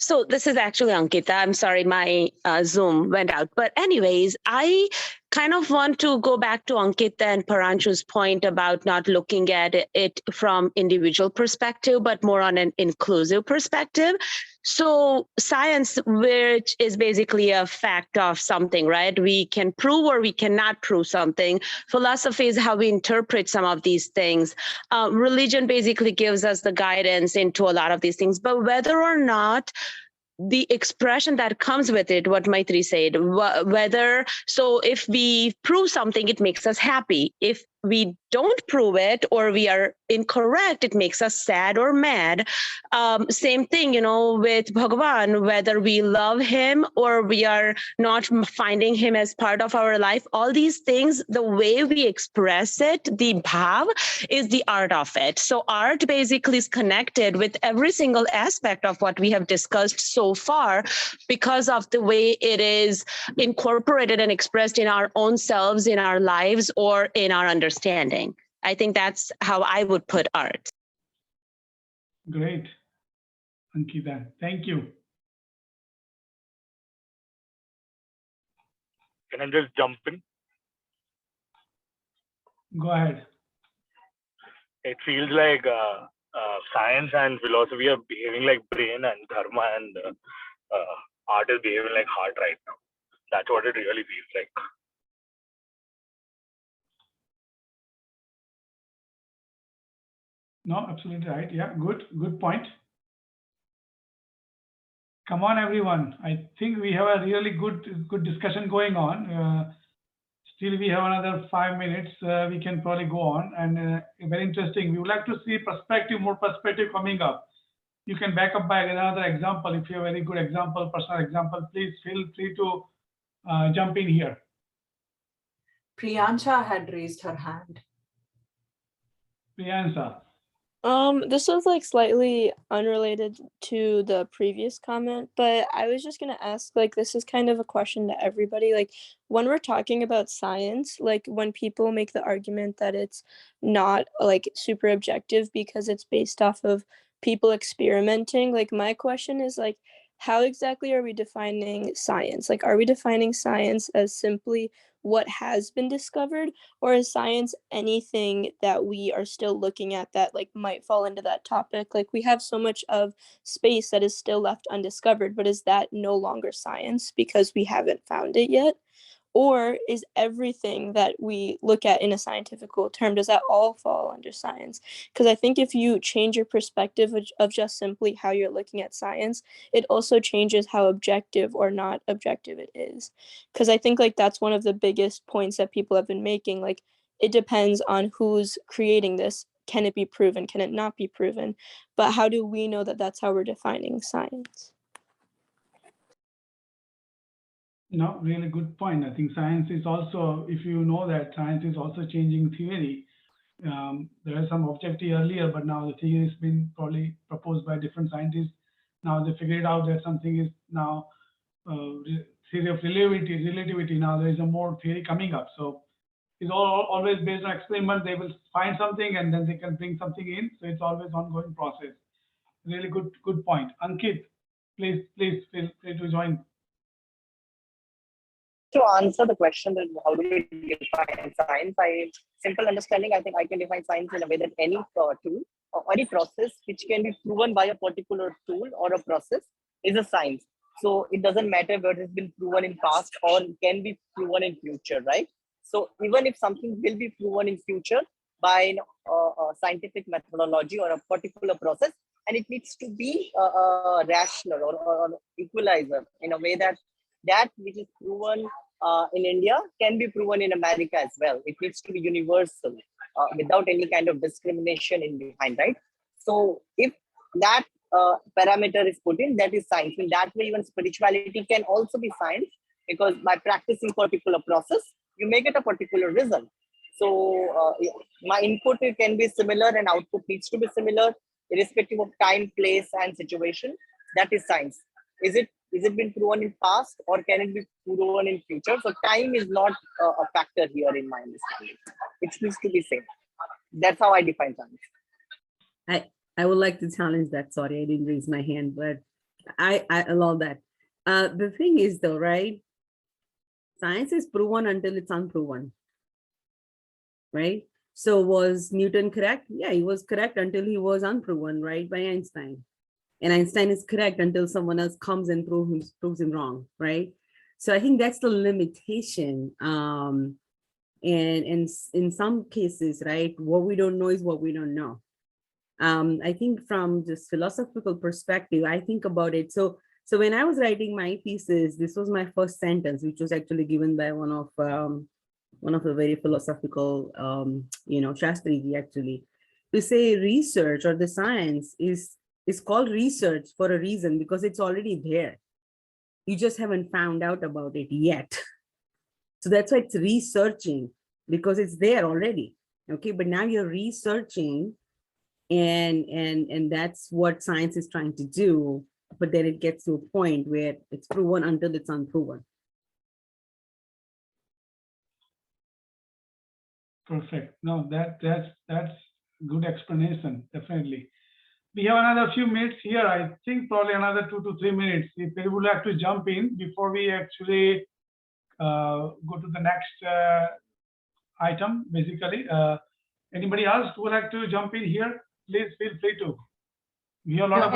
So this is actually Ankita. I'm sorry, my Zoom went out. But anyways, I kind of want to go back to Ankita and Paranshu's point about not looking at it from individual perspective, but more on an inclusive perspective. So science, which is basically a fact of something, right? We can prove or we cannot prove something. Philosophy is how we interpret some of these things. Religion basically gives us the guidance into a lot of these things, but whether or not the expression that comes with it, what Maitri said, so if we prove something, it makes us happy. If we don't prove it or we are incorrect, it makes us sad or mad. Same thing, with Bhagavan, whether we love him or we are not finding him as part of our life, all these things, the way we express it, the bhav is the art of it. So art basically is connected with every single aspect of what we have discussed so far because of the way it is incorporated and expressed in our own selves, in our lives, or in our understanding. I think that's how I would put art. Great, Ankita. Thank you. Can I just jump in? Go ahead. It feels like science and philosophy are behaving like brain and dharma and art is behaving like heart right now. That's what it really feels like. No, absolutely right. Yeah, good point. Come on, everyone. I think we have a really good discussion going on. Still, we have another 5 minutes. We can probably go on, and very interesting. We would like to see more perspective coming up. You can back up by another example. If you have a very good example, personal example, please feel free to jump in here. Priyansha had raised her hand. Priyansha. This was like slightly unrelated to the previous comment, but I was just gonna ask, like, this is kind of a question to everybody. Like, when we're talking about science, like when people make the argument that it's not like super objective because it's based off of people experimenting, like my question is like, how exactly are we defining science? Like, are we defining science as simply what has been discovered, or is science anything that we are still looking at that like might fall into that topic? Like, we have so much of space that is still left undiscovered, but is that no longer science because we haven't found it yet? Or is everything that we look at in a scientific term, does that all fall under science? Because I think if you change your perspective of just simply how you're looking at science, it also changes how objective or not objective it is. Because I think like that's one of the biggest points that people have been making. Like it depends on who's creating this. Can it be proven? Can it not be proven? But how do we know that that's how we're defining science? No, really good point. I think science is also, if you know that science is also changing theory. There is some objective earlier, but now the theory has been probably proposed by different scientists. Now they figured out that something is now theory of relativity. Now there is a more theory coming up. So it's always based on experiment. They will find something and then they can bring something in. So it's always ongoing process. Really good point. Ankit, please feel free to join. To answer the question that how do we define science, simple understanding, I think I can define science in a way that any tool or any process which can be proven by a particular tool or a process is a science. So it doesn't matter whether it's been proven in past or can be proven in future, right? So even if something will be proven in future by a scientific methodology or a particular process, and it needs to be rational or equalizer in a way that which is proven in India can be proven in America as well. It needs to be universal without any kind of discrimination in behind, right? So if that parameter is put in, that is science. In that way, even spirituality can also be science, because by practicing particular process, you make it a particular result. So my input can be similar and output needs to be similar, irrespective of time, place, and situation. That is science. Is it been proven in past or can it be proven in future? So time is not a factor here in my understanding. It needs to be same. That's how I define science. I would like to challenge that. Sorry, I didn't raise my hand, but I love that. The thing is though, right? Science is proven until it's unproven, right? So was Newton correct? Yeah, he was correct until he was unproven, right, by Einstein. And Einstein is correct until someone else comes and proves him wrong, right? So I think that's the limitation. And in some cases, right, what we don't know is what we don't know. I think from just philosophical perspective, I think about it. So when I was writing my thesis, this was my first sentence, which was actually given by one of the very philosophical, Shastriji actually, to say research or the science is called research for a reason, because it's already there. You just haven't found out about it yet. So that's why it's researching, because it's there already. Okay, but now you're researching, and that's what science is trying to do. But then it gets to a point where it's proven until it's unproven. Perfect. No, that's good explanation, definitely. We have another few minutes here. I think probably another 2 to 3 minutes. If they would like to jump in before we actually go to the next item, basically. Anybody else who would like to jump in here? Please feel free to. We have a lot of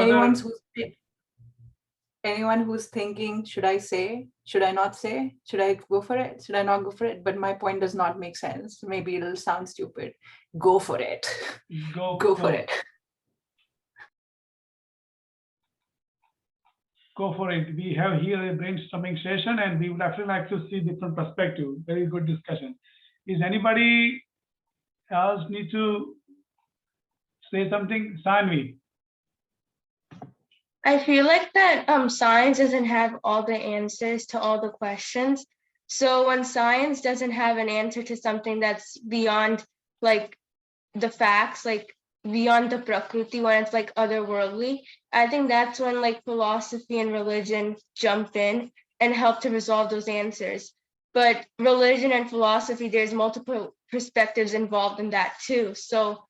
anyone who's thinking, should I say? Should I not say? Should I go for it? Should I not go for it? But my point does not make sense. Maybe it'll sound stupid. Go for it. Go for it. Go for it. We have here a brainstorming session and we would actually like to see different perspectives. Very good discussion. Is anybody else need to say something? Sanvi. I feel like that science doesn't have all the answers to all the questions. So when science doesn't have an answer to something that's beyond like the facts, like beyond the prakriti, when it's like otherworldly, I think that's when like philosophy and religion jump in and help to resolve those answers. But religion and philosophy, there's multiple perspectives involved in that too. So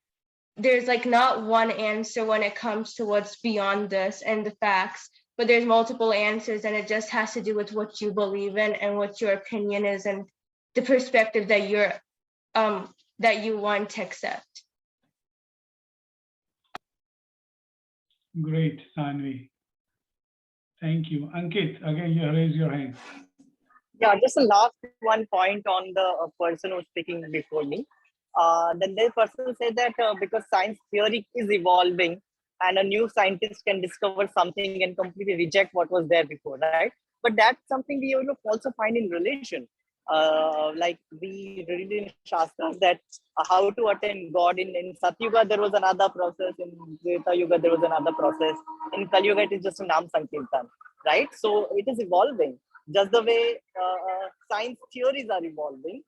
there's like not one answer when it comes to what's beyond this and the facts, but there's multiple answers, and it just has to do with what you believe in and what your opinion is and the perspective that you want to accept. Great, Sanvi. Thank you. Ankit, again, you raise your hand. Yeah, just a last one point on the person who's speaking before me. Then the person said that because science theory is evolving and a new scientist can discover something and completely reject what was there before, right? But that's something we also find in religion. Like we read in Shastras that how to attain God. In Satyuga, there was another process. In Treta Yuga, there was another process. In Kali Yuga, it is just a Nam Sankirtan, right? So it is evolving just the way science theories are evolving.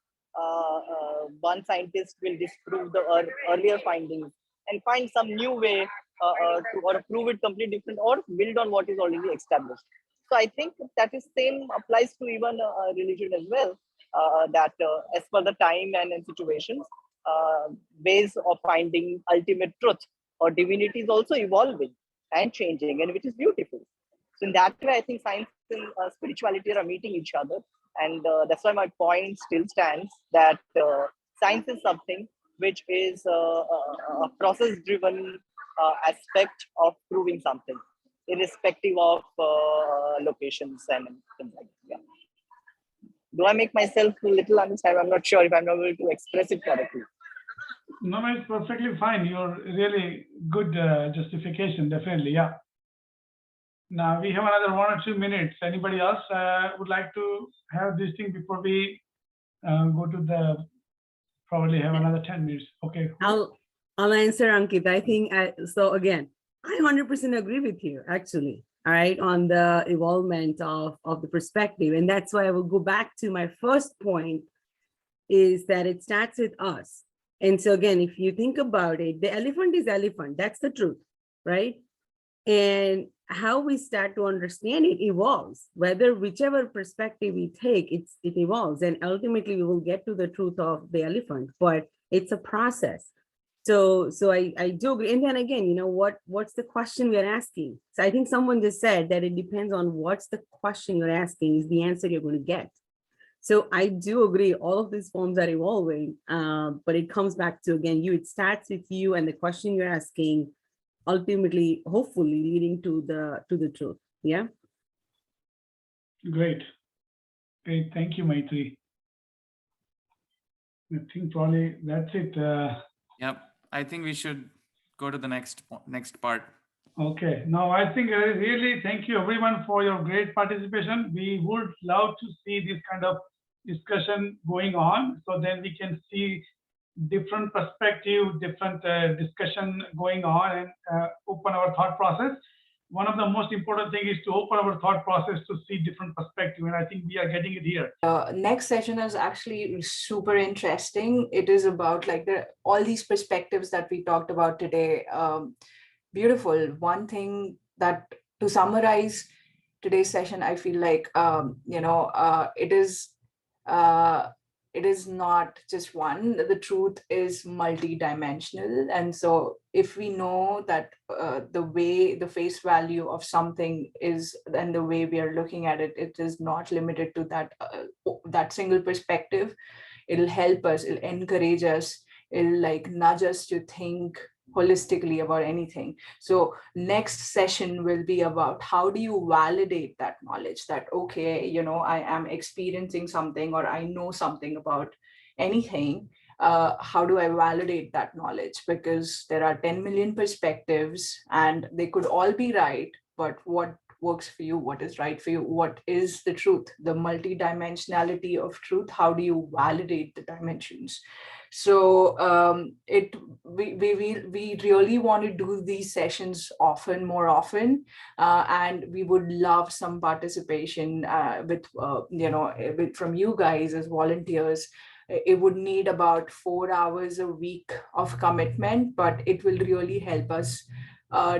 One scientist will disprove the earlier findings and find some new way to or prove it completely different or build on what is already established. So I think that is same applies to even religion as well. That as per the time and situations, ways of finding ultimate truth or divinity is also evolving and changing, and which is beautiful. So in that way, I think science and spirituality are meeting each other, and that's why my point still stands that science is something which is a process-driven aspect of proving something, irrespective of locations and things like that. Yeah. Do I make myself a little understand? I'm not sure if I'm able to express it correctly. No, no, it's perfectly fine. You're really good justification, definitely. Yeah. Now we have another 1 or 2 minutes. Anybody else would like to have this thing before we go to the, probably have another 10 minutes. Okay. I'll answer, Ankit. I think, so again, I 100% agree with you, actually, all right, on the evolvement of the perspective. And that's why I will go back to my first point, is that it starts with us. And so again, if you think about it, the elephant is elephant. That's the truth, right? And how we start to understand it evolves. Whether whichever perspective we take, it evolves. And ultimately, we will get to the truth of the elephant, but it's a process. So I do agree. And then again, what's the question we're asking? So I think someone just said that it depends on what's the question you're asking is the answer you're going to get. So I do agree, all of these forms are evolving, but it comes back to, again, it starts with you and the question you're asking, ultimately, hopefully leading to the truth. Yeah. Great. Great. Thank you, Maitri. I think probably that's it. Yep. I think we should go to the next part. Okay. Now, I think really thank you everyone for your great participation. We would love to see this kind of discussion going on, so then we can see different perspective, different discussion going on, and open our thought process. One of the most important thing is to open our thought process to see different perspective, and I think we are getting it here. Next session is actually super interesting. It is about like all these perspectives that we talked about today. Beautiful. One thing that, to summarize today's session, I feel like it is not just one. The truth is multidimensional, and so if we know that the face value of something is, and the way we are looking at it, it is not limited to that single perspective. It'll help us. It'll encourage us. It'll like nudge us to think holistically about anything. So next session will be about how do you validate that knowledge, that okay, I am experiencing something, or I know something about anything. How do I validate that knowledge? Because there are 10 million perspectives and they could all be right, but what works for you, what is right for you, what is the truth, the multidimensionality of truth? How do you validate the dimensions? So we really want to do these sessions more often, and we would love some participation from you guys as volunteers. It would need about 4 hours a week of commitment, but it will really help us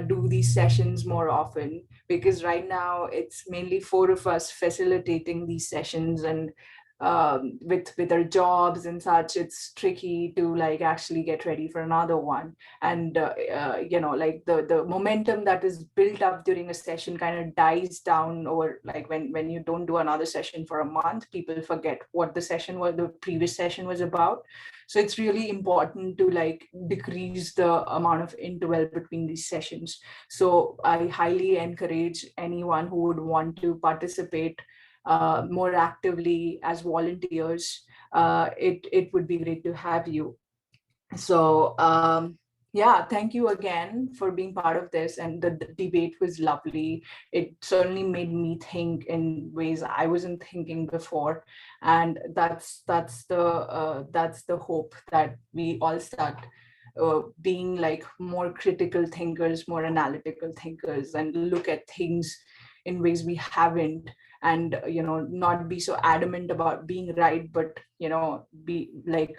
do these sessions more often, because right now it's mainly 4 of us facilitating these sessions, and with our jobs and such, it's tricky to like actually get ready for another one. And like the momentum that is built up during a session kind of dies down, or like when you don't do another session for a month, people forget what the previous session was about. So it's really important to like decrease the amount of interval between these sessions. So I highly encourage anyone who would want to participate more actively as volunteers, it would be great to have you. So yeah, thank you again for being part of this, and the debate was lovely. It certainly made me think in ways I wasn't thinking before, and that's the hope, that we all start being like more critical thinkers, more analytical thinkers, and look at things in ways we haven't, and not be so adamant about being right, but be like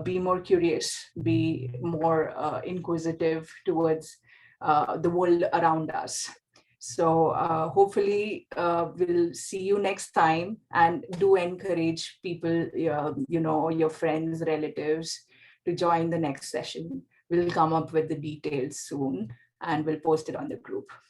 be more curious, be more inquisitive towards the world around us. So hopefully we'll see you next time, and do encourage people, your friends, relatives, to join the next session. We'll come up with the details soon, and we'll post it on the group.